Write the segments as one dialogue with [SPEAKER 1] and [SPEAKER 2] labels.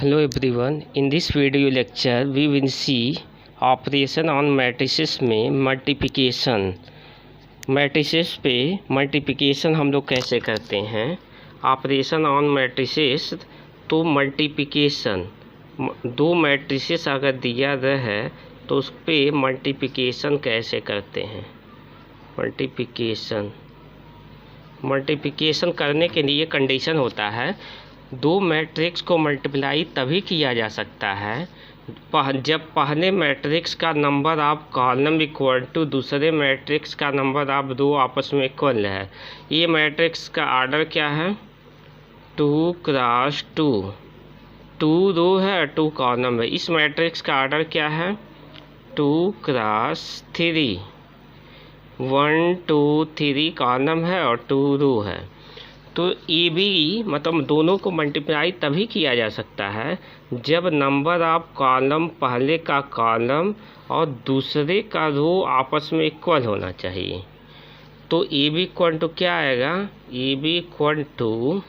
[SPEAKER 1] Hello everyone. In this video lecture we will see operation on matrices में multiplication. Matrices पे multiplication हम लोग कैसे करते हैं। ऑपरेशन ऑन मैट्रिसेस तो मल्टीप्लिकेशन, दो मैट्रिसेस अगर दिया रहे तो उस पर मल्टीप्लिकेशन कैसे करते हैं। मल्टीप्लिकेशन करने के लिए कंडीशन होता है, दो मैट्रिक्स को मल्टीप्लाई तभी किया जा सकता है जब पहले मैट्रिक्स का number of column equal to दूसरे मैट्रिक्स का नंबर ऑफ रो आपस में इक्वल है। ये मैट्रिक्स का ऑर्डर क्या है, 2 क्रॉस 2, 2 रो है 2 कॉलम है। इस मैट्रिक्स का ऑर्डर क्या है, 2 क्रॉस 3, 1 2 3 कॉलम है और 2 रो है। तो ये भी मतलब दोनों को मल्टीप्लाई तभी किया जा सकता है जब नंबर ऑफ कॉलम पहले का कॉलम और दूसरे का रो आपस में इक्वल होना चाहिए। तो ए बी इक्वल टू क्या आएगा, ए बी इक्वल टू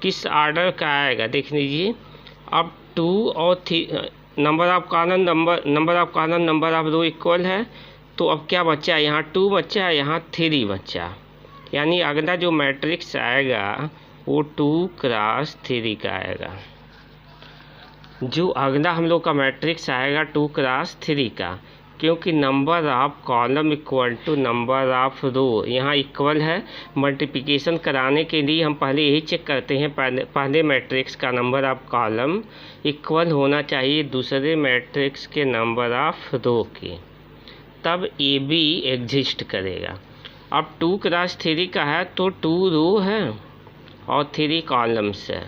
[SPEAKER 1] किस ऑर्डर का आएगा देख लीजिए। अब 2 और 3 number of column number of row equal है, तो अब क्या बचा, यहाँ 2 बचा, यहाँ 3 बचा। यानी अगला जो मैट्रिक्स आएगा वो 2 क्रॉस 3 का आएगा। जो अगला हम लोग का मैट्रिक्स आएगा 2 क्रॉस 3 का, क्योंकि number of column equal to number of row यहाँ इक्वल है। मल्टीप्लिकेशन कराने के लिए हम पहले यही चेक करते हैं, पहले मैट्रिक्स का नंबर ऑफ कॉलम इक्वल होना चाहिए दूसरे मैट्रिक्स के नंबर ऑफ रो के, तब ए बी एग्जिस्ट करेगा। अब 2 क्रॉस 3 का है तो 2 रो है और 3 कॉलम्स है,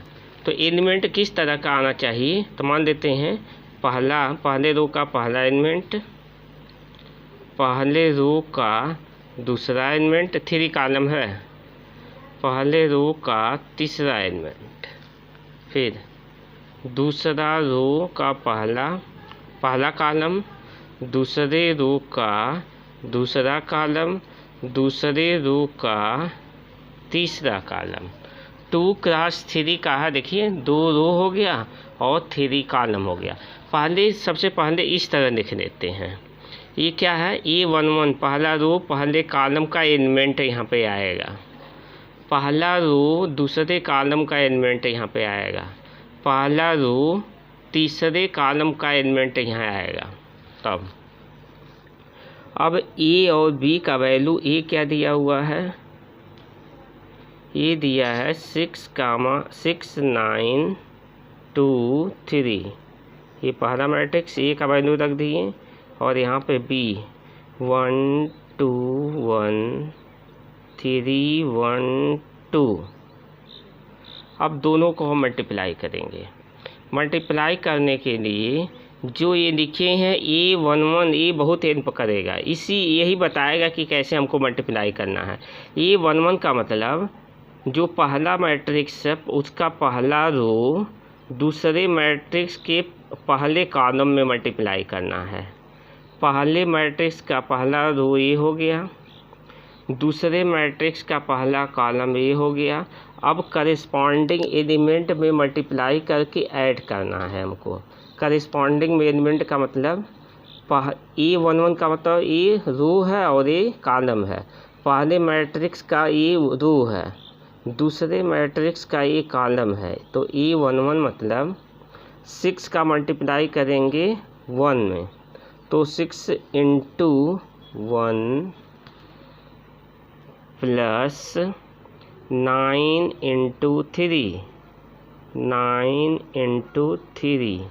[SPEAKER 1] तो एलिमेंट किस तरह का आना चाहिए। तो मान लेते हैं पहले रो का पहला एलिमेंट, पहले रो का दूसरा एलिमेंट, 3 कॉलम है, पहले रो का तीसरा एलिमेंट, फिर दूसरा रो का पहला कॉलम, दूसरे रो का दूसरा कॉलम, दूसरे रो का तीसरा कॉलम। 2 क्रॉस 3 का है, देखिए 2 रो हो गया और 3 कॉलम हो गया। सबसे पहले इस तरह लिख लेते हैं। ये क्या है, A11 पहला रो पहले कॉलम का एलिमेंट यहाँ पे आएगा, पहला रो दूसरे कॉलम का एलिमेंट यहाँ पे आएगा, पहला रो तीसरे कॉलम का एलिमेंट यहाँ आएगा। तब अब ए और बी का वैल्यू, ए क्या दिया हुआ है, ये दिया है 6, 9 2 3। ये पहला मैट्रिक्स ए का वैल्यू रख दिए और यहाँ पे बी 1 2 1 3 1 2। अब दोनों को हम मल्टीप्लाई करेंगे। मल्टीप्लाई करने के लिए जो ये लिखे हैं A11, ये बहुत हेल्प करेगा, यही बताएगा कि कैसे हमको मल्टीप्लाई करना है। A11 का मतलब जो पहला मैट्रिक्स है उसका पहला रो दूसरे मैट्रिक्स के पहले कॉलम में मल्टीप्लाई करना है। पहले मैट्रिक्स का पहला रो ये हो गया, दूसरे मैट्रिक्स का पहला कॉलम ये हो गया। अब करेस्पॉन्डिंग एलिमेंट में मल्टीप्लाई करके ऐड करना है हमको। करेस्पॉन्डिंग एलिमेंट का मतलब A11 का मतलब ये रो है और ये कॉलम है। पहले मैट्रिक्स का ये रो है, दूसरे मैट्रिक्स का ये कॉलम है, तो A11 मतलब 6 का मल्टीप्लाई करेंगे 1 में, तो 6 इंटू 1 प्लस 9 इंटू 3, 9 इंटू 3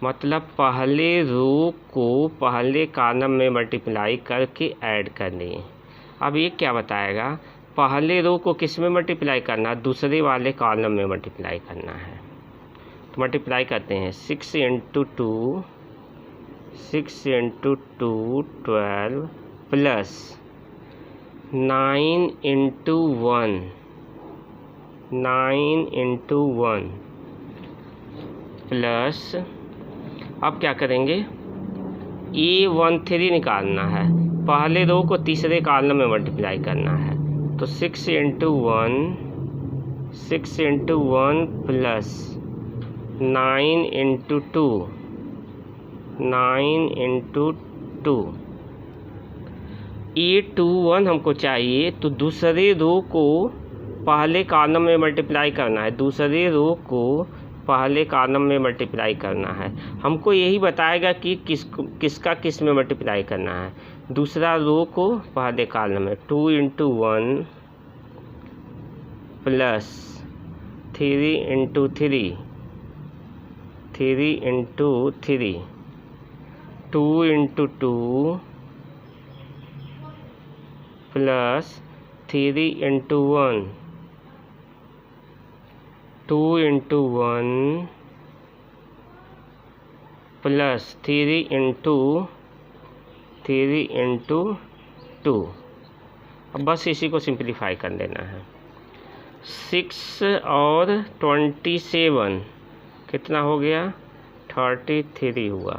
[SPEAKER 1] मतलब पहले रो को पहले कॉलम में मल्टीप्लाई करके ऐड कर लिए। अब ये क्या बताएगा, पहले रो को किस में मल्टीप्लाई करना, दूसरे वाले कॉलम में मल्टीप्लाई करना है। तो मल्टीप्लाई करते हैं 6 इंटू 2 12 प्लस 9 इंटू 1 प्लस, अब क्या करेंगे, A13 निकालना है, पहले रो को तीसरे कॉलम में मल्टीप्लाई करना है, तो 6 into 1 plus 9 into 2, 9 into 2। A21 हमको चाहिए, तो दूसरे रो को पहले कॉलम में मल्टीप्लाई करना है, दूसरे रो को पहले कॉलम में मल्टीप्लाई करना है। हमको यही बताएगा कि किसका किस में मल्टीप्लाई करना है। दूसरा रो को पहले कॉलम में 2 into 1 plus 3 into 3, 3 into 3, 2 into 2 plus 3 into 1, 2 into 1 plus 3 into 2। अब बस इसी को सिंप्लीफाई कर लेना है। 6 और 27 कितना हो गया? 33 हुआ।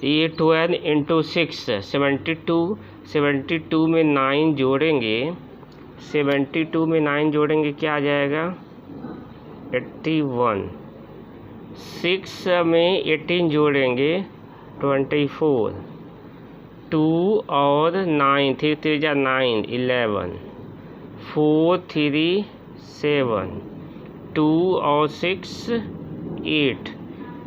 [SPEAKER 1] ये 12 इंटू 6 72, 72 में 9 जोड़ेंगे, 72 में 9 जोड़ेंगे क्या आ जाएगा? 81। 6 में 18 जोड़ेंगे 24। 2 और 9, 3 3 जा 9, 11। 4 3 7, 2 और 6 8।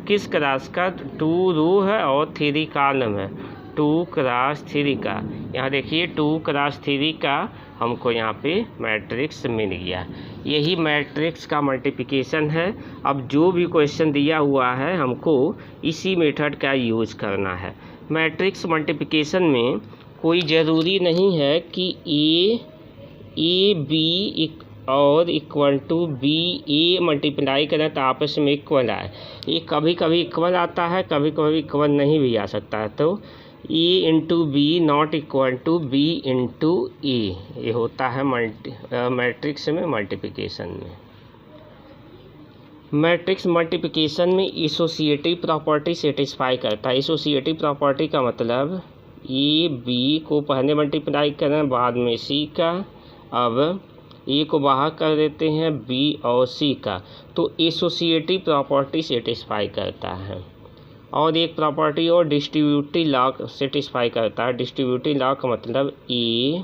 [SPEAKER 1] किस क्लास का? 2 रो है और 3 कॉलम है, 2 क्रॉस 3 का। यहाँ देखिए 2 क्रॉस 3 का हमको यहाँ पे मैट्रिक्स मिल गया। यही मैट्रिक्स का मल्टीप्लिकेशन है। अब जो भी क्वेश्चन दिया हुआ है हमको इसी मेथड का यूज़ करना है। मैट्रिक्स मल्टीप्लिकेशन में कोई ज़रूरी नहीं है कि ए बी और equal to B A multiply करें तो आपस में इक्वल आए। ये कभी कभी इक्वल आता है, कभी कभी इक्वल नहीं भी आ सकता है। तो A into B not equal to B into A, ये होता है मैट्रिक्स में मल्टीप्लिकेशन में। मैट्रिक्स मल्टीप्लिकेशन में एसोसिएटिव प्रॉपर्टी सेटिस्फाई करता है। एसोसिएटिव प्रॉपर्टी का मतलब ए बी को पहले मल्टीप्लाई करें, बाद में सी का। अब ए को बाहर कर देते हैं बी और सी का, तो एसोसिएटिव प्रॉपर्टी सेटिस्फाई करता है। और एक प्रॉपर्टी और डिस्ट्रीब्यूटिव लॉ सेटिस्फाई करता है। डिस्ट्रीब्यूटिव लॉ का मतलब A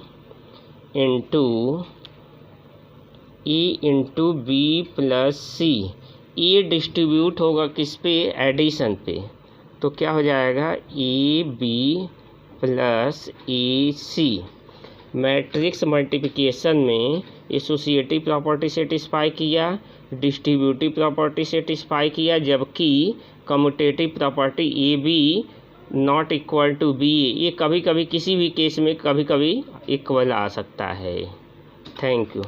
[SPEAKER 1] into B plus C. A distribute होगा किस पे? एडिशन पे। तो क्या हो जाएगा? A B plus A C. Matrix multiplication में एसोसिएटिव प्रॉपर्टी सेटिस्फाई किया, डिस्ट्रीब्यूटिव प्रॉपर्टी सेटिस्फाई किया, जबकि commutative property A B not equal to B, ये कभी कभी किसी भी केस में कभी कभी इक्वल आ सकता है। Thank you.